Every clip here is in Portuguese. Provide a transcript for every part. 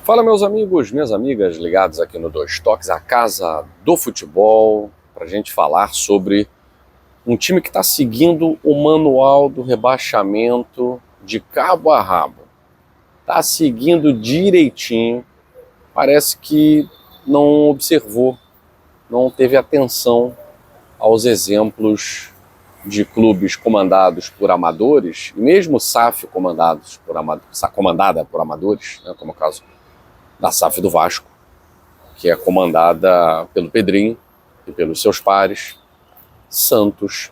Fala, meus amigos, minhas amigas ligados aqui no Dois Toques, a casa do futebol, para a gente falar sobre um time que está seguindo o manual do rebaixamento de cabo a rabo. Está seguindo direitinho, parece que não observou, não teve atenção aos exemplos de clubes comandados por amadores, e mesmo SAF comandada por amadores, né, como é o caso da SAF do Vasco, que é comandada pelo Pedrinho e pelos seus pares, Santos,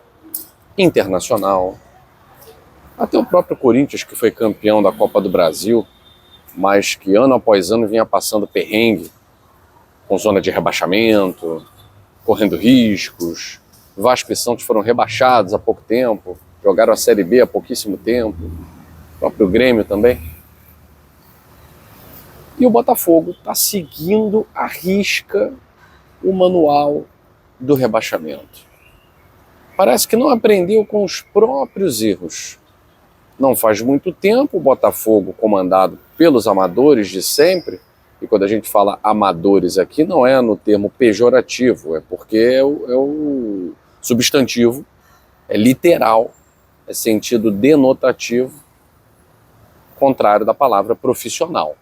Internacional, até o próprio Corinthians, que foi campeão da Copa do Brasil, mas que ano após ano vinha passando perrengue, com zona de rebaixamento, correndo riscos. Vasco e Santos foram rebaixados há pouco tempo, jogaram a Série B há pouquíssimo tempo, o próprio Grêmio também. E o Botafogo está seguindo à risca o manual do rebaixamento. Parece que não aprendeu com os próprios erros. Não faz muito tempo o Botafogo, comandado pelos amadores de sempre, e quando a gente fala amadores aqui não é no termo pejorativo, é porque é o substantivo, é literal, é sentido denotativo, contrário da palavra profissional.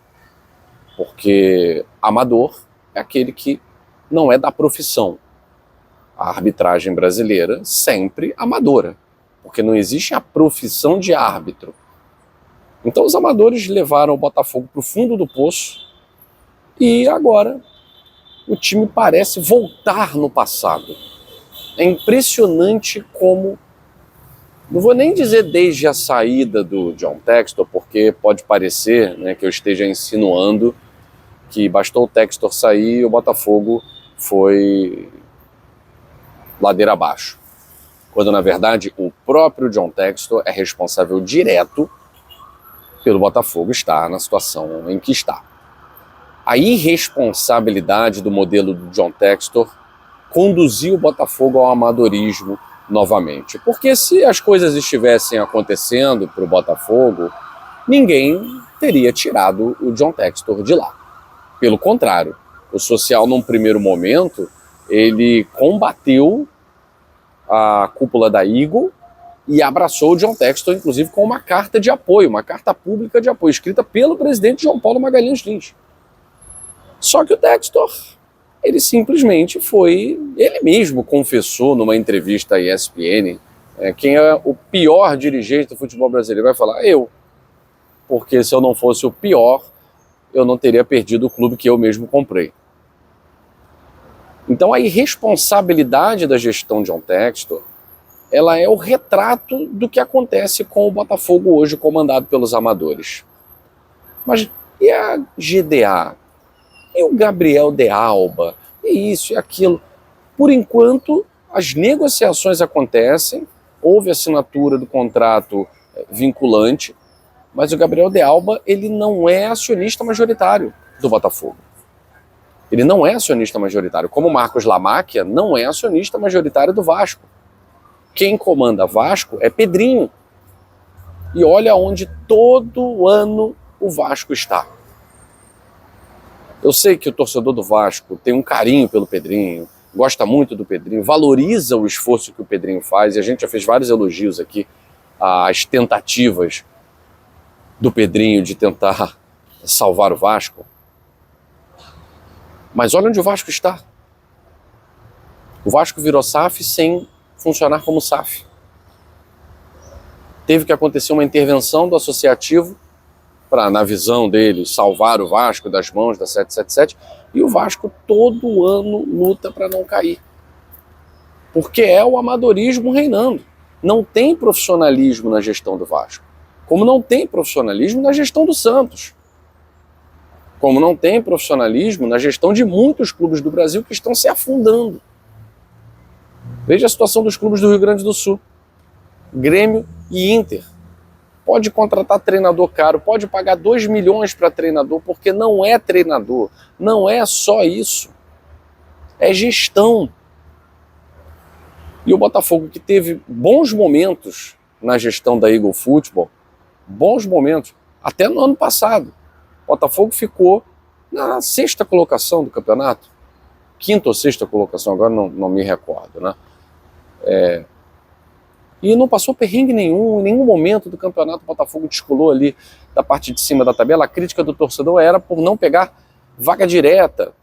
Porque amador é aquele que não é da profissão. A arbitragem brasileira sempre amadora, porque não existe a profissão de árbitro. Então os amadores levaram o Botafogo para o fundo do poço e agora o time parece voltar no passado. É impressionante como, não vou nem dizer desde a saída do John Textor, porque pode parecer, né, que eu esteja insinuando que bastou o Textor sair e o Botafogo foi ladeira abaixo. Quando, na verdade, o próprio John Textor é responsável direto pelo Botafogo estar na situação em que está. A irresponsabilidade do modelo do John Textor conduziu o Botafogo ao amadorismo novamente. Porque se as coisas estivessem acontecendo para o Botafogo, ninguém teria tirado o John Textor de lá. Pelo contrário, o social, num primeiro momento, ele combateu a cúpula da Eagle e abraçou o John Textor, inclusive, com uma carta de apoio, uma carta pública de apoio, escrita pelo presidente João Paulo Magalhães Lins. Só que o Textor, ele simplesmente ele mesmo confessou numa entrevista à ESPN, quem é o pior dirigente do futebol brasileiro, vai falar, eu. Porque se eu não fosse o pior, eu não teria perdido o clube que eu mesmo comprei. Então a irresponsabilidade da gestão de John Textor, ela é o retrato do que acontece com o Botafogo hoje, comandado pelos amadores. Mas e a GDA? E o Gabriel de Alba? E isso e aquilo? Por enquanto, as negociações acontecem, houve assinatura do contrato vinculante, mas o Gabriel de Alba, ele não é acionista majoritário do Botafogo. Ele não é acionista majoritário, como o Marcos Lamáquia não é acionista majoritário do Vasco. Quem comanda Vasco é Pedrinho. E olha onde todo ano o Vasco está. Eu sei que o torcedor do Vasco tem um carinho pelo Pedrinho, gosta muito do Pedrinho, valoriza o esforço que o Pedrinho faz, e a gente já fez vários elogios aqui às tentativas do Pedrinho de tentar salvar o Vasco. Mas olha onde o Vasco está. O Vasco virou SAF sem funcionar como SAF. Teve que acontecer uma intervenção do associativo para, na visão dele, salvar o Vasco das mãos da 777, e o Vasco todo ano luta para não cair. Porque é o amadorismo reinando. Não tem profissionalismo na gestão do Vasco. Como não tem profissionalismo na gestão do Santos. Como não tem profissionalismo na gestão de muitos clubes do Brasil que estão se afundando. Veja a situação dos clubes do Rio Grande do Sul. Grêmio e Inter. Pode contratar treinador caro, pode pagar 2 milhões para treinador, porque não é treinador. Não é só isso. É gestão. E o Botafogo, que teve bons momentos na gestão da Eagle Football, bons momentos, até no ano passado. O Botafogo ficou na sexta colocação do campeonato, quinta ou sexta colocação, agora não me recordo, né? E não passou perrengue nenhum, em nenhum momento do campeonato o Botafogo descolou ali da parte de cima da tabela. A crítica do torcedor era por não pegar vaga direta,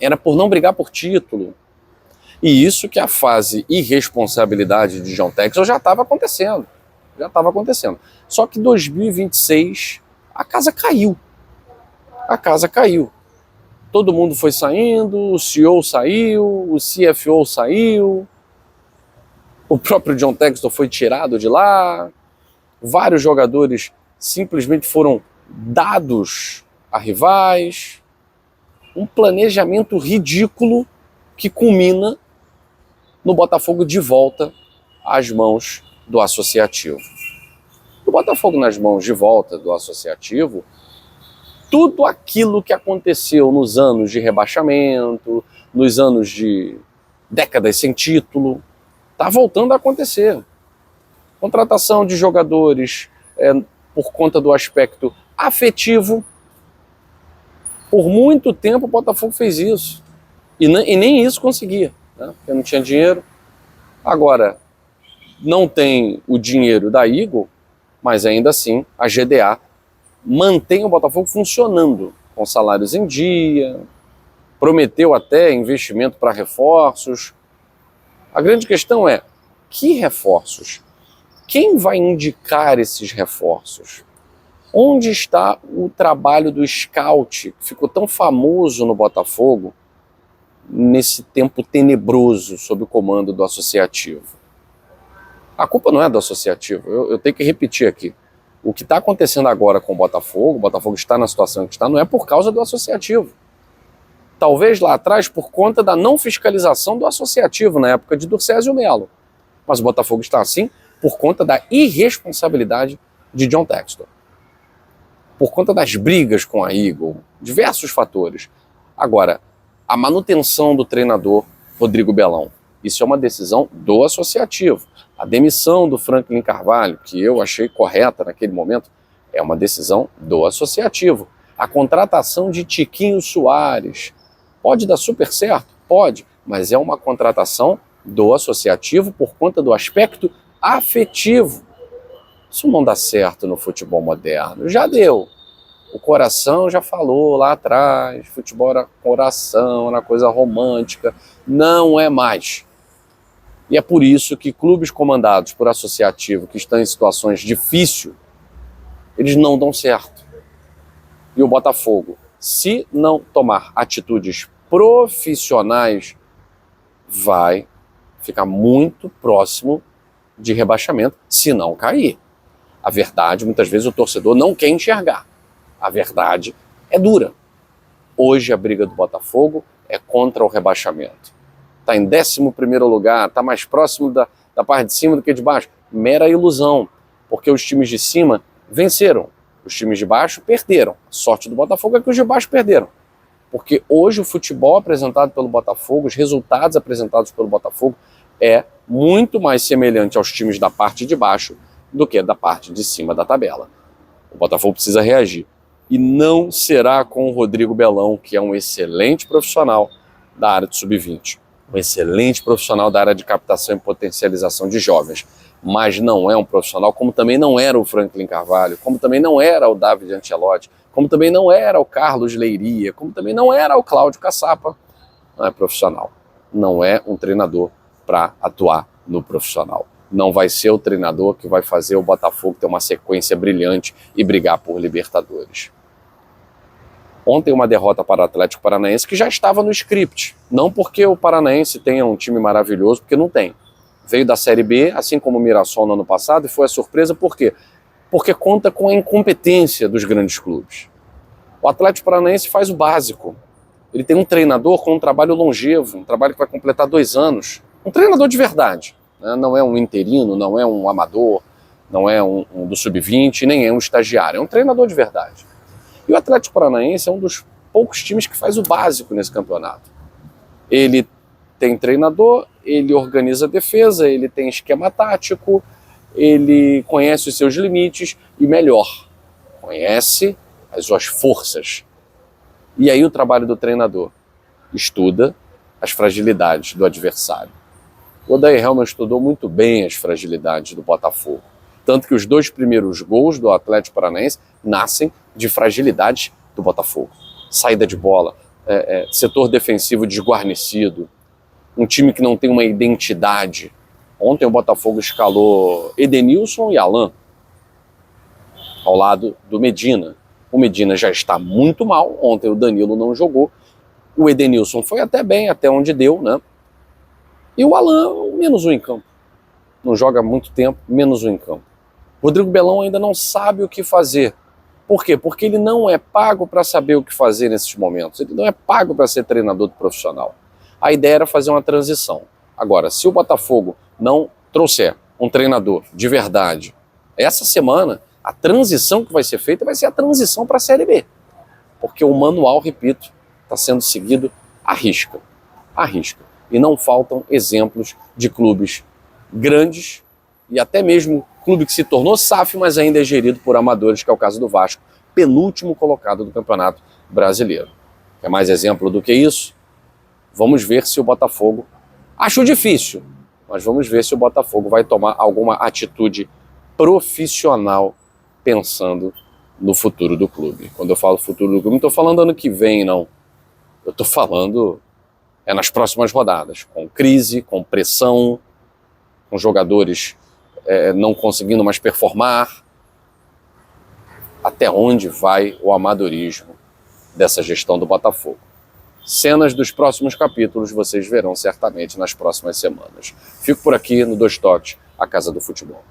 era por não brigar por título. E isso que a fase irresponsabilidade de John Textor já estava acontecendo. Só que 2026 a casa caiu. Todo mundo foi saindo, o CEO saiu, o CFO saiu, o próprio John Textor foi tirado de lá, vários jogadores simplesmente foram dados a rivais, um planejamento ridículo que culmina no Botafogo de volta às mãos do associativo. O Botafogo nas mãos de volta do associativo, tudo aquilo que aconteceu nos anos de rebaixamento, nos anos de décadas sem título, está voltando a acontecer. Contratação de jogadores por conta do aspecto afetivo. Por muito tempo o Botafogo fez isso. E nem isso conseguia, né? Porque não tinha dinheiro. Agora, não tem o dinheiro da Eagle, mas ainda assim a GDA mantém o Botafogo funcionando, com salários em dia, prometeu até investimento para reforços. A grande questão é, que reforços? Quem vai indicar esses reforços? Onde está o trabalho do scout, que ficou tão famoso no Botafogo, nesse tempo tenebroso sob o comando do associativo? A culpa não é do associativo, eu tenho que repetir aqui. O que está acontecendo agora com o Botafogo está na situação que está, não é por causa do associativo. Talvez lá atrás por conta da não fiscalização do associativo, na época de Durcésio Melo. Mas o Botafogo está assim por conta da irresponsabilidade de John Textor. Por conta das brigas com a Eagle, diversos fatores. Agora, a manutenção do treinador Rodrigo Belão, isso é uma decisão do associativo. A demissão do Franklin Carvalho, que eu achei correta naquele momento, é uma decisão do associativo. A contratação de Tiquinho Soares, pode dar super certo? Pode, mas é uma contratação do associativo por conta do aspecto afetivo. Isso não dá certo no futebol moderno. Já deu. O coração já falou lá atrás, futebol era coração, era coisa romântica. Não é mais. E é por isso que clubes comandados por associativo que estão em situações difíceis, eles não dão certo. E o Botafogo, se não tomar atitudes profissionais, vai ficar muito próximo de rebaixamento, se não cair. A verdade, muitas vezes o torcedor não quer enxergar. A verdade é dura. Hoje a briga do Botafogo é contra o rebaixamento. Está em 11º lugar, está mais próximo da parte de cima do que de baixo. Mera ilusão, porque os times de cima venceram, os times de baixo perderam. A sorte do Botafogo é que os de baixo perderam. Porque hoje o futebol apresentado pelo Botafogo, os resultados apresentados pelo Botafogo, é muito mais semelhante aos times da parte de baixo do que da parte de cima da tabela. O Botafogo precisa reagir. E não será com o Rodrigo Belão, que é um excelente profissional da área de sub-20. Um excelente profissional da área de captação e potencialização de jovens. Mas não é um profissional, como também não era o Franklin Carvalho, como também não era o David Ancelotti, como também não era o Carlos Leiria, como também não era o Cláudio Caçapa. Não é profissional. Não é um treinador para atuar no profissional. Não vai ser o treinador que vai fazer o Botafogo ter uma sequência brilhante e brigar por Libertadores. Ontem uma derrota para o Atlético Paranaense que já estava no script. Não porque o Paranaense tenha um time maravilhoso, porque não tem. Veio da Série B, assim como o Mirassol no ano passado, e foi a surpresa por quê? Porque conta com a incompetência dos grandes clubes. O Atlético Paranaense faz o básico. Ele tem um treinador com um trabalho longevo, um trabalho que vai completar 2 anos. Um treinador de verdade. Né? Não é um interino, não é um amador, não é um do sub-20, nem é um estagiário. É um treinador de verdade. E o Atlético Paranaense é um dos poucos times que faz o básico nesse campeonato. Ele tem treinador, ele organiza a defesa, ele tem esquema tático, ele conhece os seus limites e, melhor, conhece as suas forças. E aí o trabalho do treinador estuda as fragilidades do adversário. O Odair Hellmann estudou muito bem as fragilidades do Botafogo. Tanto que os 2 primeiros gols do Atlético Paranaense nascem de fragilidades do Botafogo. Saída de bola, setor defensivo desguarnecido, um time que não tem uma identidade. Ontem o Botafogo escalou Edenilson e Alan ao lado do Medina. O Medina já está muito mal, ontem o Danilo não jogou. O Edenilson foi até bem, até onde deu, né? E o Alan, menos um em campo. Não joga há muito tempo, menos um em campo. Rodrigo Belão ainda não sabe o que fazer. Por quê? Porque ele não é pago para saber o que fazer nesses momentos. Ele não é pago para ser treinador profissional. A ideia era fazer uma transição. Agora, se o Botafogo não trouxer um treinador de verdade, essa semana, a transição que vai ser feita vai ser a transição para a Série B. Porque o manual, repito, está sendo seguido à risca. À risca. E não faltam exemplos de clubes grandes e até mesmo clube que se tornou SAF, mas ainda é gerido por amadores, que é o caso do Vasco, penúltimo colocado do Campeonato Brasileiro. Quer mais exemplo do que isso? Vamos ver se o Botafogo... Acho difícil, mas vamos ver se o Botafogo vai tomar alguma atitude profissional pensando no futuro do clube. Quando eu falo futuro do clube, não estou falando ano que vem, não. Eu estou falando nas próximas rodadas, com crise, com pressão, com jogadores não conseguindo mais performar. Até onde vai o amadorismo dessa gestão do Botafogo? Cenas dos próximos capítulos vocês verão certamente nas próximas semanas. Fico por aqui no Dois Toques, a Casa do Futebol.